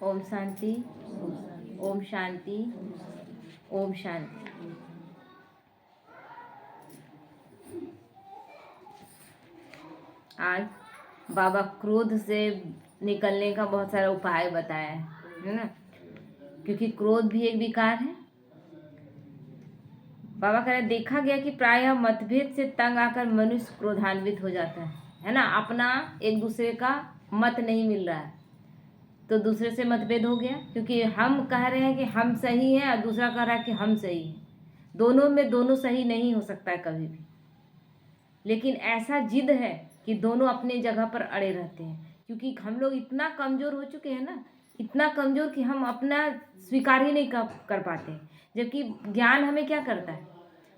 ओम शांति। ओम शांति। ओम शांति। आज बाबा क्रोध से निकलने का बहुत सारा उपाय बताया है ना, क्योंकि क्रोध भी एक विकार है। बाबा कह रहे देखा गया कि प्रायः मतभेद से तंग आकर मनुष्य क्रोधान्वित हो जाता है ना। अपना एक दूसरे का मत नहीं मिल रहा है तो दूसरे से मतभेद हो गया, क्योंकि हम कह रहे हैं कि हम सही हैं और दूसरा कह रहा है कि हम सही हैं। दोनों में दोनों सही नहीं हो सकता है कभी भी। लेकिन ऐसा जिद है कि दोनों अपने जगह पर अड़े रहते हैं, क्योंकि हम लोग इतना कमज़ोर हो चुके हैं ना, इतना कमज़ोर कि हम अपना स्वीकार ही नहीं कर पाते। जबकि ज्ञान हमें क्या करता है,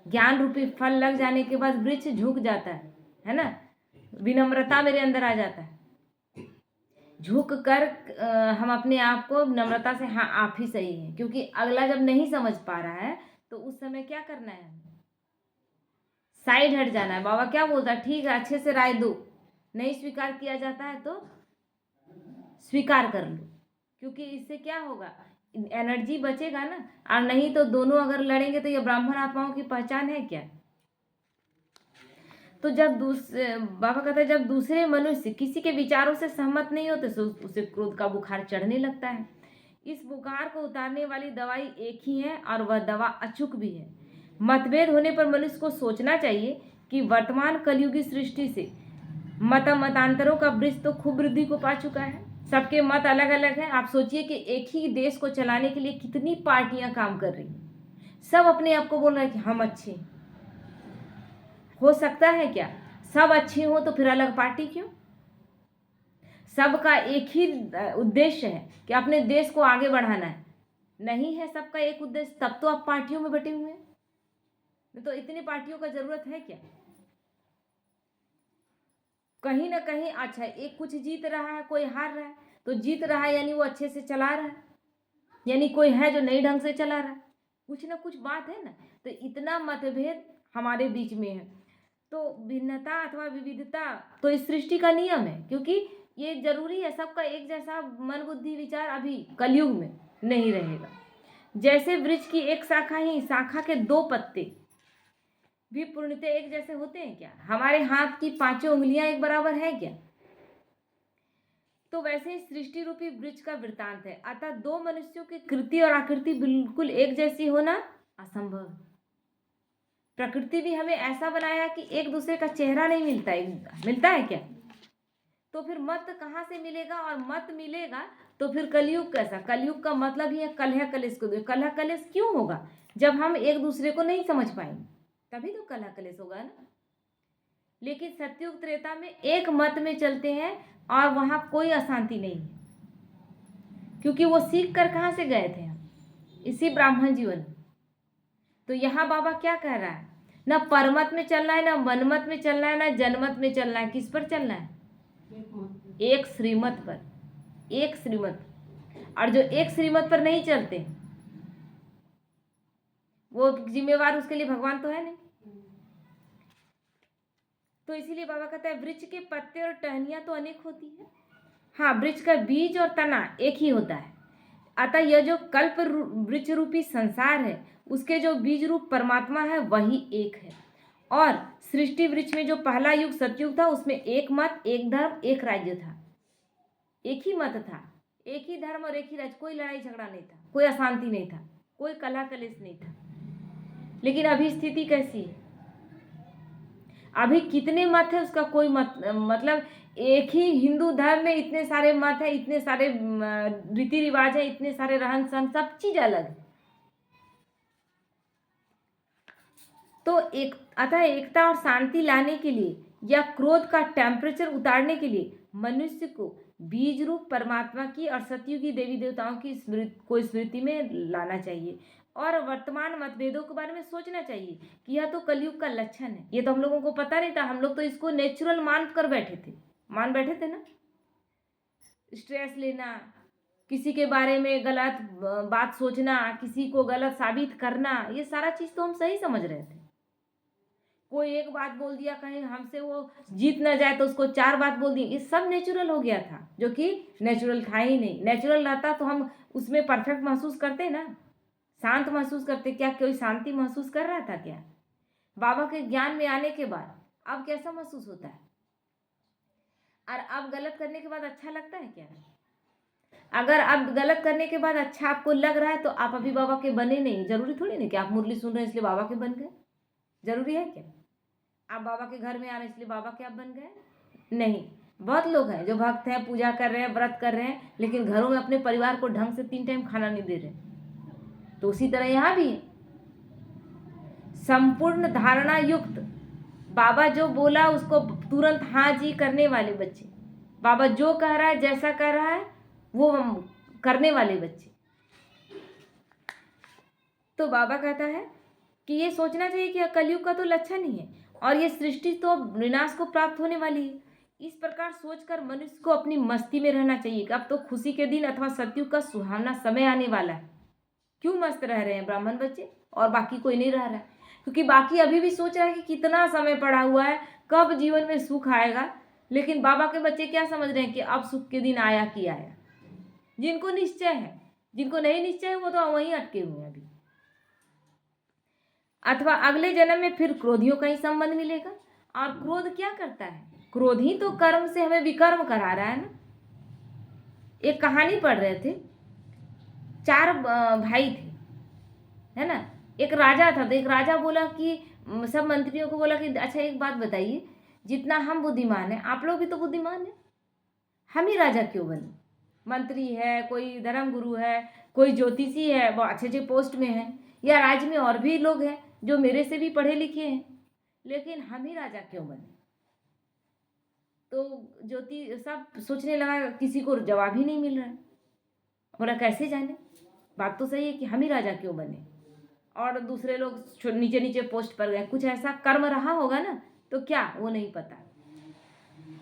ज्ञान रूपी फल लग जाने के बाद वृक्ष झुक जाता है ना। विनम्रता मेरे अंदर आ जाता है, झुक कर हम अपने आप को नम्रता से हाँ आप ही सही हैं, क्योंकि अगला जब नहीं समझ पा रहा है तो उस समय क्या करना है, साइड हट जाना है। बाबा क्या बोलता है, ठीक है अच्छे से राय दो, नहीं स्वीकार किया जाता है तो स्वीकार कर लो, क्योंकि इससे क्या होगा, एनर्जी बचेगा ना। और नहीं तो दोनों अगर लड़ेंगे तो ये ब्राह्मण आत्माओं की पहचान है क्या। तो जब बाबा कहता है जब दूसरे मनुष्य किसी के विचारों से सहमत नहीं होते तो उसे क्रोध का बुखार चढ़ने लगता है। इस बुखार को उतारने वाली दवाई एक ही है और वह दवा अचूक भी है। मतभेद होने पर मनुष्य को सोचना चाहिए कि वर्तमान कलयुगी सृष्टि से मतांतरों का वृक्ष तो खूब वृद्धि को पा चुका है। सबके मत अलग अलग हैं। आप सोचिए कि एक ही देश को चलाने के लिए कितनी पार्टियां काम कर रही हैं। सब अपने आप को बोल रहे हैं कि हम अच्छे हैं। हो सकता है क्या सब अच्छे हो तो फिर अलग पार्टी क्यों। सबका एक ही उद्देश्य है कि अपने देश को आगे बढ़ाना है। नहीं है सबका एक उद्देश्य, तब तो आप पार्टियों में बटे हुए हैं। तो इतनी पार्टियों का जरूरत है क्या। कहीं ना कहीं अच्छा एक कुछ जीत रहा है, कोई हार रहा है, तो जीत रहा है यानी वो अच्छे से चला रहा है, यानी कोई है जो नई ढंग से चला रहा है। कुछ ना कुछ बात है ना। तो इतना मतभेद हमारे बीच में है। तो भिन्नता अथवा विविधता तो इस सृष्टि का नियम है, क्योंकि ये जरूरी है। सबका एक जैसा मन बुद्धि विचार अभी कलयुग में नहीं रहेगा। जैसे वृक्ष की एक शाखा ही शाखा के दो पत्ते भी पूर्णतः एक जैसे होते हैं क्या। हमारे हाथ की पांचों उंगलियां एक बराबर है क्या। तो वैसे ही सृष्टि रूपी वृक्ष का वृतांत है। अतः दो मनुष्यों की कृति और आकृति बिल्कुल एक जैसी होना असंभव। प्रकृति भी हमें ऐसा बनाया कि एक दूसरे का चेहरा नहीं मिलता है, मिलता है क्या। तो फिर मत कहाँ से मिलेगा, और मत मिलेगा तो फिर कलयुग कैसा। कलयुग का मतलब ही है कलह कलेश को। कलह कलेश क्यों होगा, जब हम एक दूसरे को नहीं समझ पाएंगे तभी तो कलह कलेश होगा ना। लेकिन सत्युग त्रेता में एक मत में चलते हैं और वहां कोई अशांति नहीं है, क्योंकि वो सीख कर कहाँ से गए थे हम, इसी ब्राह्मण जीवन। तो यहाँ बाबा क्या कह रहा है, ना परमत में चलना है, ना मनमत में चलना है, ना जनमत में चलना है। किस पर चलना है, एक श्रीमत पर, एक श्रीमत। और जो एक श्रीमत पर नहीं चलते वो जिम्मेवार उसके लिए भगवान तो है नहीं। तो इसीलिए बाबा कहता है वृक्ष के पत्ते और टहनियां तो अनेक होती है, हाँ वृक्ष का बीज और तना एक ही होता है। अतः यह जो कल्प वृक्ष रूपी संसार है उसके जो बीज रूप परमात्मा है वही एक है। और सृष्टि वृक्ष में जो पहला युग सतयुग था उसमें एक मत, एक धर्म, एक राज्य था। एक ही मत था, एक ही धर्म और एक ही राज्य। कोई लड़ाई झगड़ा नहीं था, कोई अशांति नहीं था, कोई कलह कलेश नहीं था। लेकिन अभी स्थिति कैसी है, अभी कितने मत है उसका कोई मतलब एक ही हिंदू धर्म में इतने सारे मत है, इतने सारे रीति रिवाज है, इतने सारे रहन सहन, सब चीज अलग है। तो एक अतः एकता और शांति लाने के लिए या क्रोध का टेम्परेचर उतारने के लिए मनुष्य को बीज रूप परमात्मा की और सतयुगी देवी देवताओं की स्मृति में लाना चाहिए। और वर्तमान मतभेदों के बारे में सोचना चाहिए कि यह तो कलयुग का लक्षण है। ये तो हम लोगों को पता नहीं था, हम लोग तो इसको नेचुरल मान बैठे थे ना। स्ट्रेस लेना, किसी के बारे में गलत बात सोचना, किसी को गलत साबित करना, ये सारा चीज तो हम सही समझ रहे थे। कोई एक बात बोल दिया, कहीं हमसे वो जीत ना जाए तो उसको 4 बात बोल दी। ये सब नेचुरल हो गया था, जो कि नेचुरल था ही नहीं। नेचुरल रहता तो हम उसमें परफेक्ट महसूस करते ना, शांत महसूस करते। क्या कोई शांति महसूस कर रहा था क्या? बाबा के ज्ञान में आने के बाद अब कैसा महसूस होता है? और अब गलत करने के बाद अच्छा लगता है क्या? अगर अब गलत करने के बाद अच्छा आपको लग रहा है तो आप अभी बाबा के बने नहीं। जरूरी थोड़ी नहीं कि आप मुरली सुन रहे हैं इसलिए बाबा के बन गए। जरूरी है क्या? आप बाबा के घर में आ रहे हैं इसलिए बाबा के आप बन गए? नहीं। बहुत लोग हैं जो भक्त हैं, पूजा कर रहे हैं, व्रत कर रहे हैं, लेकिन घरों में अपने परिवार को ढंग से 3 टाइम खाना नहीं दे रहे। तो उसी तरह यहाँ भी है। संपूर्ण धारणा युक्त, बाबा जो बोला उसको तुरंत हाँ जी करने वाले बच्चे, बाबा जो कह रहा है, जैसा कह रहा है वो करने वाले बच्चे। तो बाबा कहता है कि ये सोचना चाहिए कि कलयुग का तो लक्षण ही है और ये सृष्टि तो विनाश को प्राप्त होने वाली है। इस प्रकार सोचकर मनुष्य को अपनी मस्ती में रहना चाहिए कि अब तो खुशी के दिन अथवा सतयुग का सुहावना समय आने वाला है। क्यों मस्त रह रहे हैं ब्राह्मण बच्चे और बाकी कोई नहीं रह रहा है? क्योंकि बाकी अभी भी सोच रहा है कि कितना समय पड़ा हुआ है, कब जीवन में सुख आएगा। लेकिन बाबा के बच्चे क्या समझ रहे हैं कि अब सुख के दिन आया कि आया। जिनको निश्चय है, जिनको नहीं निश्चय है वो तो वहीं अटके हुए हैं अभी। अथवा अगले जन्म में फिर क्रोधियों का ही संबंध मिलेगा। और क्रोध क्या करता है? क्रोध ही तो कर्म से हमें विकर्म करा रहा है ना। एक कहानी पढ़ रहे थे, 4 भाई थे, है ना। एक राजा था, तो एक राजा बोला कि सब मंत्रियों को बोला कि अच्छा एक बात बताइए, जितना हम बुद्धिमान हैं आप लोग भी तो बुद्धिमान हैं, हम ही राजा क्यों बने? मंत्री है, कोई धर्म गुरु है, कोई ज्योतिषी है, वो अच्छे अच्छे पोस्ट में है, या राज्य में और भी लोग हैं जो मेरे से भी पढ़े लिखे हैं, लेकिन हम ही राजा क्यों बने? तो ज्योति सब सोचने लगा, किसी को जवाब ही नहीं मिल रहा है। बोला कैसे जाने, बात तो सही है कि हम ही राजा क्यों बने और दूसरे लोग नीचे नीचे पोस्ट पर गए। कुछ ऐसा कर्म रहा होगा ना, तो क्या वो नहीं पता।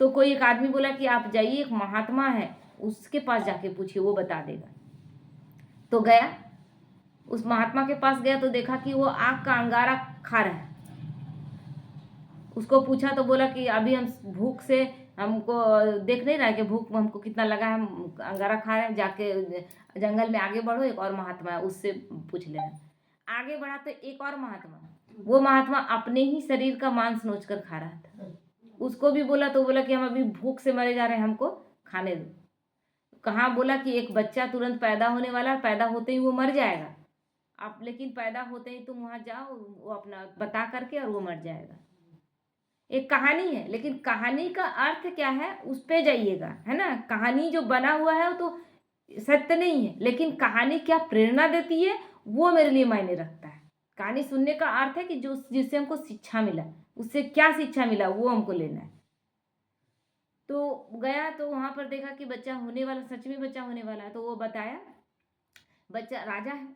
तो कोई एक आदमी बोला कि आप जाइए, एक महात्मा है उसके पास जाके पूछिए, वो बता देगा। तो गया, उस महात्मा के पास गया तो देखा कि वो आग का अंगारा खा रहा है। उसको पूछा तो बोला कि अभी हम भूख से, हमको देख नहीं रहा है कि भूख हमको कितना लगा है, हम अंगारा खा रहे हैं, जाके जंगल में आगे बढ़ो, एक और महात्मा है उससे पूछ लेना। आगे बढ़ा तो एक और महात्मा, वो महात्मा अपने ही शरीर का मांस नोच कर खा रहा था। उसको भी बोला तो बोला कि हम अभी भूख से मरे जा रहे हैं, हमको खाने दो। कहाँ बोला कि एक बच्चा तुरंत पैदा होने वाला, पैदा होते ही वो मर जाएगा आप, लेकिन पैदा होते ही तुम वहाँ जाओ, वो अपना बता करके और वो मर जाएगा। एक कहानी है, लेकिन कहानी का अर्थ क्या है उस पे जाइएगा, है ना। कहानी जो बना हुआ है वो तो सत्य नहीं है, लेकिन कहानी क्या प्रेरणा देती है वो मेरे लिए मायने रखता है। कहानी सुनने का अर्थ है कि जो जिससे हमको शिक्षा मिला, उससे क्या शिक्षा मिला वो हमको लेना है। तो गया तो वहाँ पर देखा कि बच्चा होने वाला, सच में बच्चा होने वाला है। तो वो बताया बच्चा राजा है।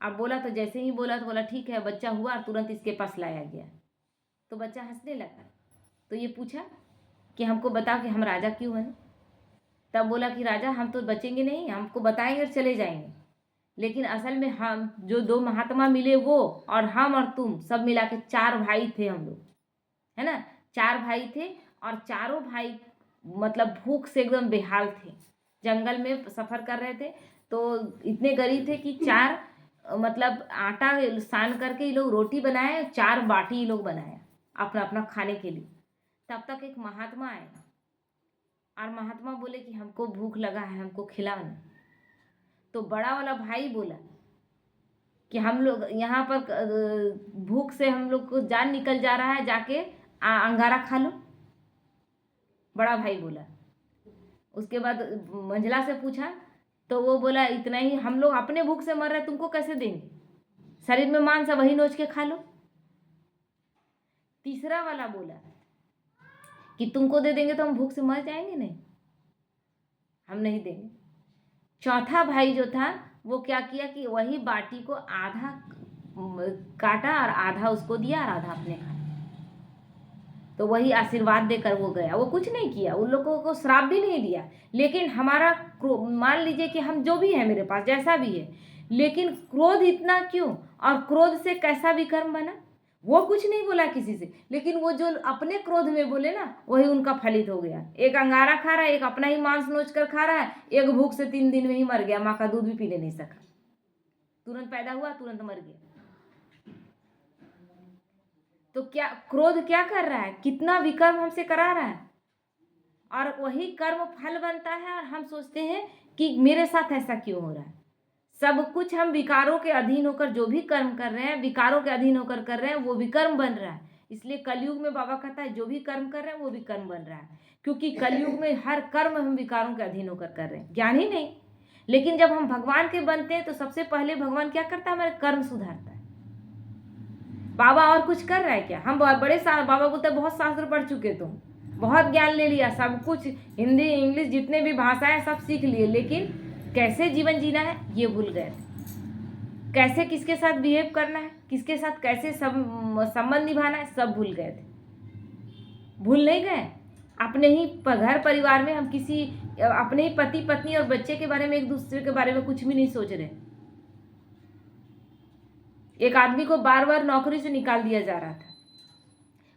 अब बोला तो जैसे ही बोला तो बोला ठीक है, बच्चा हुआ और तुरंत इसके पास लाया गया। तो बच्चा हंसने लगा। तो ये पूछा कि हमको बताओ कि हम राजा क्यों बने? तब बोला कि राजा हम तो बचेंगे नहीं, हमको बताएंगे और चले जाएंगे, लेकिन असल में हम जो 2 महात्मा मिले वो और हम और तुम सब मिला के 4 भाई थे हम लोग, है ना। 4 भाई थे और चारों भाई मतलब भूख से एकदम बेहाल थे। जंगल में सफ़र कर रहे थे तो इतने गरीब थे कि 4 मतलब आटा सान करके ये लोग रोटी बनाए, 4 बाटी ये लोग बनाया अपना अपना खाने के लिए। तब तक एक महात्मा आए और महात्मा बोले कि हमको भूख लगा है, हमको खिलाओ ना। तो बड़ा वाला भाई बोला कि हम लोग यहाँ पर भूख से हम लोग को जान निकल जा रहा है, जाके अंगारा खा लो। बड़ा भाई बोला। उसके बाद मंझला से पूछा तो वो बोला इतना ही, हम लोग अपने भूख से मर रहे, तुमको कैसे देंगे? शरीर में मांस है, वही नोच के खा लो। तीसरा वाला बोला कि तुमको दे देंगे तो हम भूख से मर जाएंगे, नहीं, हम नहीं देंगे। चौथा भाई जो था वो क्या किया कि वही बाटी को आधा काटा और आधा उसको दिया और आधा अपने खाया। तो वही आशीर्वाद देकर वो गया। वो कुछ नहीं किया, उन लोगों को श्राप भी नहीं दिया। लेकिन हमारा मान लीजिए कि हम जो भी है मेरे पास जैसा भी है, लेकिन क्रोध इतना क्यों और क्रोध से कैसा विकर्म बना? वो कुछ नहीं बोला किसी से, लेकिन वो जो अपने क्रोध में बोले ना, वही उनका फलित हो गया। एक अंगारा खा रहा है, एक अपना ही मांस नोच कर खा रहा है, एक भूख से 3 दिन में ही मर गया, माँ का दूध भी पीने नहीं सका, तुरंत पैदा हुआ तुरंत मर गया। तो क्या क्रोध क्या कर रहा है, कितना विकर्म हमसे करा रहा है, और वही कर्म फल बनता है, और हम सोचते हैं कि मेरे साथ ऐसा क्यों हो रहा है। सब कुछ हम विकारों के अधीन होकर जो भी कर्म कर रहे हैं, विकारों के अधीन होकर कर रहे हैं, वो विकर्म बन रहा है। इसलिए कलयुग में बाबा कहता है जो भी कर्म कर रहे हैं वो भी कर्म बन रहा है, क्योंकि कलयुग में हर कर्म हम विकारों के अधीन होकर कर रहे हैं, ज्ञान ही नहीं। लेकिन जब हम भगवान के बनते हैं तो सबसे पहले भगवान क्या करता है, हमारे कर्म सुधारता है। बाबा और कुछ कर रहा है क्या? हम बड़े बाबा बोलते हैं बहुत शास्त्र पढ़ चुके, तुम बहुत ज्ञान ले लिया, सब कुछ हिंदी इंग्लिश जितने भी भाषाएं सब सीख लिए, लेकिन कैसे जीवन जीना है ये भूल गए थे। कैसे किसके साथ बिहेव करना है, किसके साथ कैसे संबंध निभाना है, सब भूल गए थे। भूल नहीं गए, अपने ही घर परिवार में हम किसी अपने ही पति पत्नी और बच्चे के बारे में, एक दूसरे के बारे में कुछ भी नहीं सोच रहे। एक आदमी को बार बार नौकरी से निकाल दिया जा रहा था,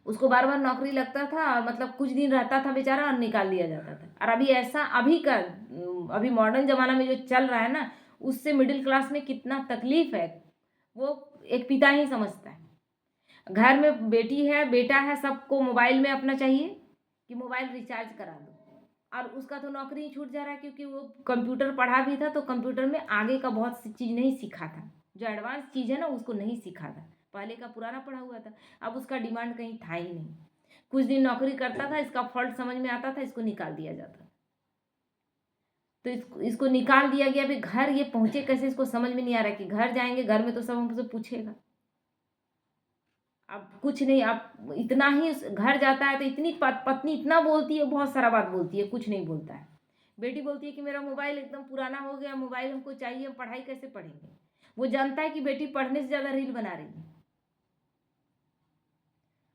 उसको बार बार नौकरी लगता था, मतलब कुछ दिन रहता था बेचारा और निकाल दिया जाता था। और अभी ऐसा अभी मॉडर्न ज़माना में जो चल रहा है ना, उससे मिडिल क्लास में कितना तकलीफ है वो एक पिता ही समझता है। घर में बेटी है बेटा है, सबको मोबाइल में अपना चाहिए कि मोबाइल रिचार्ज करा दो, और उसका तो नौकरी ही छूट जा रहा है, क्योंकि वो कंप्यूटर पढ़ा भी था तो कंप्यूटर में आगे का बहुत सी चीज़ नहीं सीखा था, जो एडवांस चीज़ है ना उसको नहीं सीखा था, पहले का पुराना पढ़ा हुआ था, अब उसका डिमांड कहीं था ही नहीं। कुछ दिन नौकरी करता था, इसका फॉल्ट समझ में आता था, इसको निकाल दिया जाता, तो इसको निकाल दिया गया। अभी घर ये पहुंचे कैसे, इसको समझ में नहीं आ रहा कि घर जाएंगे, घर में तो सब हमसे पूछेगा। अब कुछ नहीं, अब इतना ही घर जाता है तो इतनी पत्नी इतना बोलती है, बहुत सारा बात बोलती है, कुछ नहीं बोलता है। बेटी बोलती है कि मेरा मोबाइल एकदम पुराना हो गया, मोबाइल हमको चाहिए, हम पढ़ाई कैसे पढ़ेंगे। वो जानता है कि बेटी पढ़ने से ज़्यादा रील बना रही है।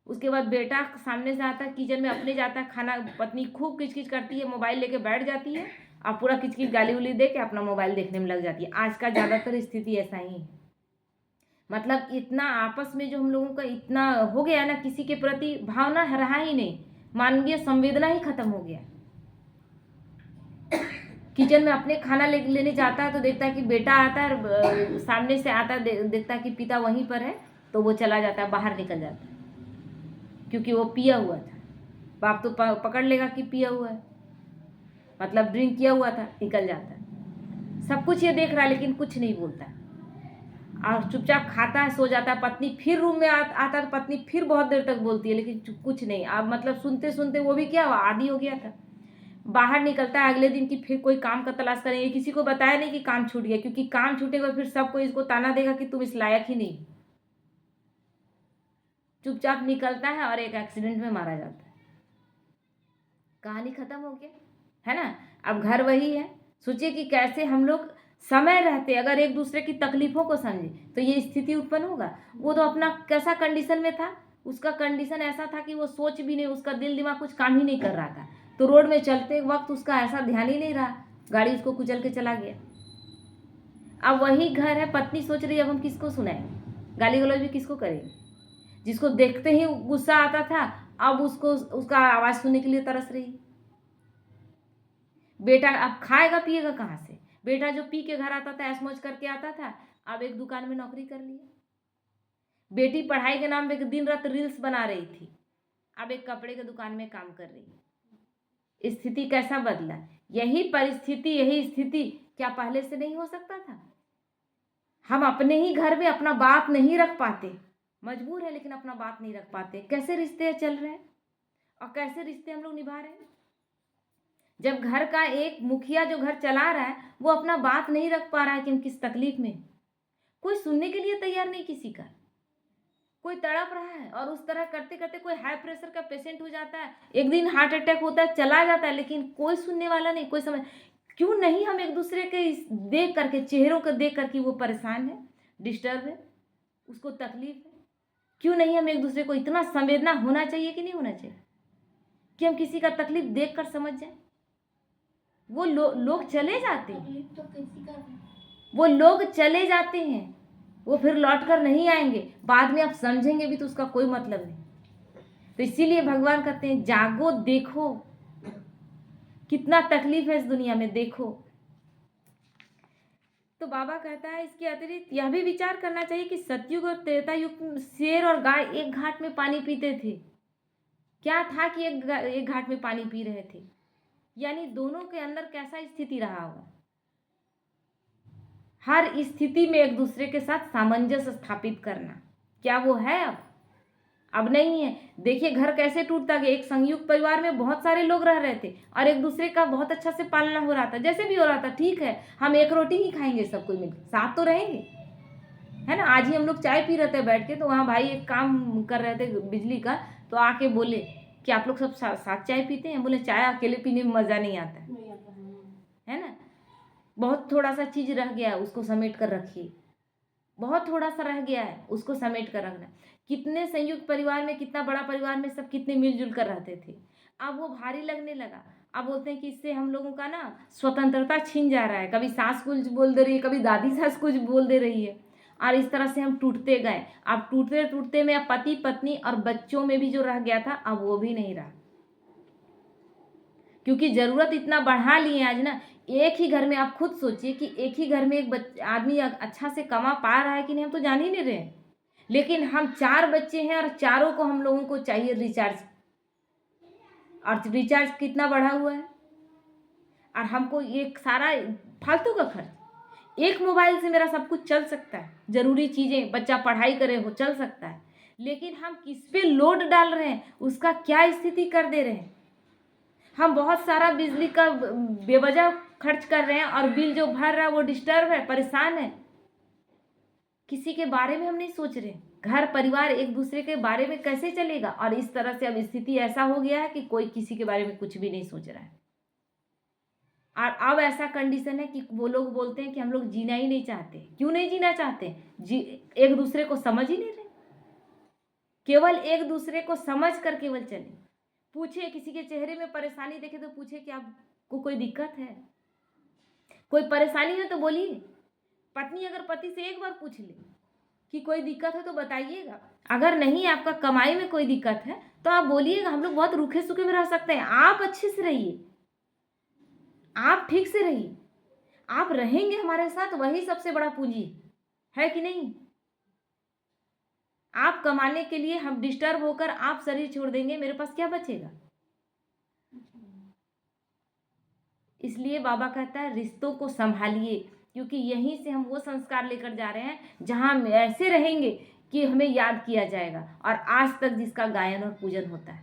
उसके बाद बेटा सामने से आता है, किचन में अपने जाता है खाना, पत्नी खूब किचकिच करती है, मोबाइल लेके बैठ जाती है, और पूरा किचकिच गाली उली दे के अपना मोबाइल देखने में लग जाती है। आज का ज़्यादातर स्थिति ऐसा ही है। मतलब इतना आपस में जो हम लोगों का इतना हो गया ना, किसी के प्रति भावना रहा ही नहीं, मानवीय संवेदना ही खत्म हो गया। किचन में अपने खाना लेने जाता है तो देखता है कि बेटा आता है, सामने से आता है, देखता है कि पिता वहीं पर है, तो वो चला जाता है, बाहर निकल जाता है, क्योंकि वो पिया हुआ था। बाप तो पकड़ लेगा कि पिया हुआ है, मतलब ड्रिंक किया हुआ था, निकल जाता है। सब कुछ ये देख रहा है लेकिन कुछ नहीं बोलता है, और चुपचाप खाता है, सो जाता है। पत्नी फिर रूम में आता है, पत्नी फिर बहुत देर तक बोलती है, लेकिन कुछ नहीं। अब मतलब सुनते सुनते वो भी क्या हुआ, आदी हो गया था। बाहर निकलता है अगले दिन की फिर कोई काम का तलाश करेंगे, किसी को बताया नहीं कि काम छूट गया, क्योंकि काम छूटेगा फिर सबको इसको ताना देगा कि तुम इस लायक ही नहीं। चुपचाप निकलता है और एक एक्सीडेंट में मारा जाता है, कहानी खत्म हो गया, है ना। अब घर वही है। सोचिए कि कैसे हम लोग समय रहते अगर एक दूसरे की तकलीफों को समझे तो ये स्थिति उत्पन्न होगा। वो तो अपना कैसा कंडीशन में था, उसका कंडीशन ऐसा था कि वो सोच भी नहीं, उसका दिल दिमाग कुछ काम ही नहीं कर रहा था, तो रोड में चलते वक्त उसका ऐसा ध्यान ही नहीं रहा, गाड़ी उसको कुचल के चला गया। अब वही घर है, पत्नी सोच रही है अब हम किसको सुनाएं, गाली गलौज भी किसको करेंगे। जिसको देखते ही गुस्सा आता था अब उसको उसका आवाज़ सुनने के लिए तरस रही। बेटा अब खाएगा पिएगा कहाँ से। बेटा जो पी के घर आता था, ऐश मौज करके आता था, अब एक दुकान में नौकरी कर लिया। बेटी पढ़ाई के नाम पे दिन रात रील्स बना रही थी, अब एक कपड़े के दुकान में काम कर रही है। स्थिति कैसा बदला। यही परिस्थिति, यही स्थिति क्या पहले से नहीं हो सकता था। हम अपने ही घर में अपना बात नहीं रख पाते, मजबूर है लेकिन अपना बात नहीं रख पाते। कैसे रिश्ते चल रहे हैं और कैसे रिश्ते हम लोग निभा रहे हैं। जब घर का एक मुखिया जो घर चला रहा है वो अपना बात नहीं रख पा रहा है कि हम किस तकलीफ में, कोई सुनने के लिए तैयार नहीं किसी का। कोई तड़प रहा है और उस तरह करते करते कोई हाई प्रेशर का पेशेंट हो जाता है, एक दिन हार्ट अटैक होता है, चला जाता है, लेकिन कोई सुनने वाला नहीं, कोई समझ। क्यों नहीं हम एक दूसरे के देख करके, चेहरों को देख करके वो परेशान है, डिस्टर्ब है, उसको तकलीफ है। क्यों नहीं हम एक दूसरे को, इतना संवेदना होना चाहिए कि नहीं होना चाहिए कि हम किसी का तकलीफ देख कर समझ जाए। वो लोग चले जाते हैं, वो लोग चले जाते हैं, वो फिर लौट कर नहीं आएंगे, बाद में आप समझेंगे भी तो उसका कोई मतलब नहीं। तो इसीलिए भगवान कहते हैं जागो, देखो कितना तकलीफ है इस दुनिया में, देखो। तो बाबा कहता है इसके अतिरिक्त यह भी विचार करना चाहिए कि सतयुग और त्रेता युग में शेर और गाय एक घाट में पानी पीते थे। क्या था कि एक घाट में पानी पी रहे थे, यानी दोनों के अंदर कैसा स्थिति रहा होगा। हर स्थिति में एक दूसरे के साथ सामंजस्य स्थापित करना, क्या वो है अब नहीं है। देखिए घर कैसे टूटता गया। एक संयुक्त परिवार में बहुत सारे लोग रह रहे थे और एक दूसरे का बहुत अच्छा से पालना हो रहा था, जैसे भी हो रहा था, ठीक है हम एक रोटी ही खाएंगे, सब कोई मिलकर साथ तो रहेंगे, है ना। आज ही हम लोग चाय पी रहे थे बैठ के, तो वहाँ भाई एक काम कर रहे थे बिजली का, तो आके बोले कि आप लोग सब साथ चाय पीते हैं। बोले चाय अकेले पीने में मज़ा नहीं आता है ना। बहुत थोड़ा सा चीज़ रह गया, उसको समेट कर रखिए। बहुत थोड़ा सा रह गया है, उसको समेट कर रखना। कितने संयुक्त परिवार में, कितना बड़ा परिवार में सब कितने मिलजुल कर रहते थे, अब वो भारी लगने लगा। अब बोलते हैं कि इससे हम लोगों का ना स्वतंत्रता छिन जा रहा है। कभी सास कुछ बोल दे रही है, कभी दादी सास कुछ बोल दे रही है, और इस तरह से हम टूटते गए। अब टूटते टूटते में अब पति पत्नी और बच्चों में भी जो रह गया था अब वो भी नहीं रहा, क्योंकि ज़रूरत इतना बढ़ा लिए आज ना। एक ही घर में आप खुद सोचिए कि एक ही घर में एक आदमी अच्छा से कमा पा रहा है कि नहीं, हम तो जान ही नहीं रहे। लेकिन हम 4 बच्चे हैं और चारों को हम लोगों को चाहिए रिचार्ज, और रिचार्ज कितना बढ़ा हुआ है, और हमको एक सारा फालतू का खर्च। एक मोबाइल से मेरा सब कुछ चल सकता है, ज़रूरी चीज़ें बच्चा पढ़ाई करे हो चल सकता है, लेकिन हम किस पे लोड डाल रहे हैं, उसका क्या स्थिति कर दे रहे हैं। हम बहुत सारा बिजली का बेवजह खर्च कर रहे हैं और बिल जो भर रहा है वो डिस्टर्ब है, परेशान है। किसी के बारे में हम नहीं सोच रहे। घर परिवार एक दूसरे के बारे में कैसे चलेगा। और इस तरह से अब स्थिति ऐसा हो गया है कि कोई किसी के बारे में कुछ भी नहीं सोच रहा है। और अब ऐसा कंडीशन है कि वो लोग बोलते हैं कि हम लोग जीना ही नहीं चाहते। क्यों नहीं जीना चाहते? एक दूसरे को समझ ही नहीं रहे। केवल एक दूसरे को समझ कर केवल चले। पूछे, किसी के चेहरे में परेशानी देखे तो पूछे कि आपको कोई दिक्कत है, कोई परेशानी है तो बोलिए। पत्नी अगर पति से एक बार पूछ ले कि कोई दिक्कत है तो बताइएगा। अगर नहीं आपका कमाई में कोई दिक्कत है तो आप बोलिएगा। हम लोग बहुत रूखे सूखे में रह सकते हैं। आप अच्छे से रहिए, आप ठीक से रहिए। आप रहेंगे हमारे साथ, वही सबसे बड़ा पूंजी है कि नहीं। आप कमाने के लिए हम डिस्टर्ब होकर आप शरीर छोड़ देंगे, मेरे पास क्या बचेगा। इसलिए बाबा कहता है रिश्तों को संभालिए, क्योंकि यहीं से हम वो संस्कार लेकर जा रहे हैं जहां हम ऐसे रहेंगे कि हमें याद किया जाएगा, और आज तक जिसका गायन और पूजन होता है।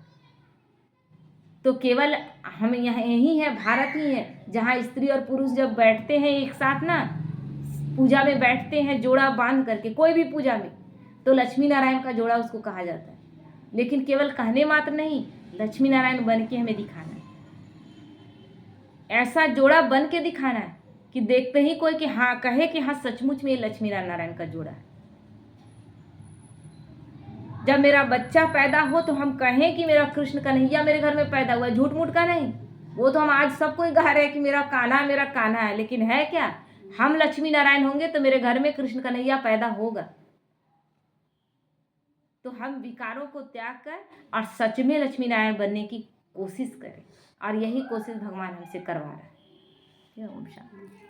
तो केवल हम यहाँ यही है, भारत ही है जहाँ स्त्री और पुरुष जब बैठते हैं एक साथ ना, पूजा में बैठते हैं जोड़ा बांध करके, कोई भी पूजा में, तो लक्ष्मी नारायण का जोड़ा उसको कहा जाता है। लेकिन केवल कहने मात्र नहीं, लक्ष्मी नारायण बन के हमें दिखाना है। ऐसा जोड़ा बन के दिखाना है कि देखते ही कोई कि हाँ कहे कि हाँ सचमुच में लक्ष्मी नारायण का जोड़ा है। जब मेरा बच्चा पैदा हो तो हम कहें कि मेरा कृष्ण कन्हैया मेरे घर में पैदा हुआ है, झूठ मूठ का नहीं। वो तो हम आज सबको ही गा रहे हैं कि मेरा कान्हा है, लेकिन है क्या? हम लक्ष्मी नारायण होंगे तो मेरे घर में कृष्ण कन्हैया पैदा होगा। तो हम विकारों को त्याग कर और सच में लक्ष्मी नारायण बनने की कोशिश करें, और यही कोशिश भगवान हमसे करवा रहा है। ओम शांति।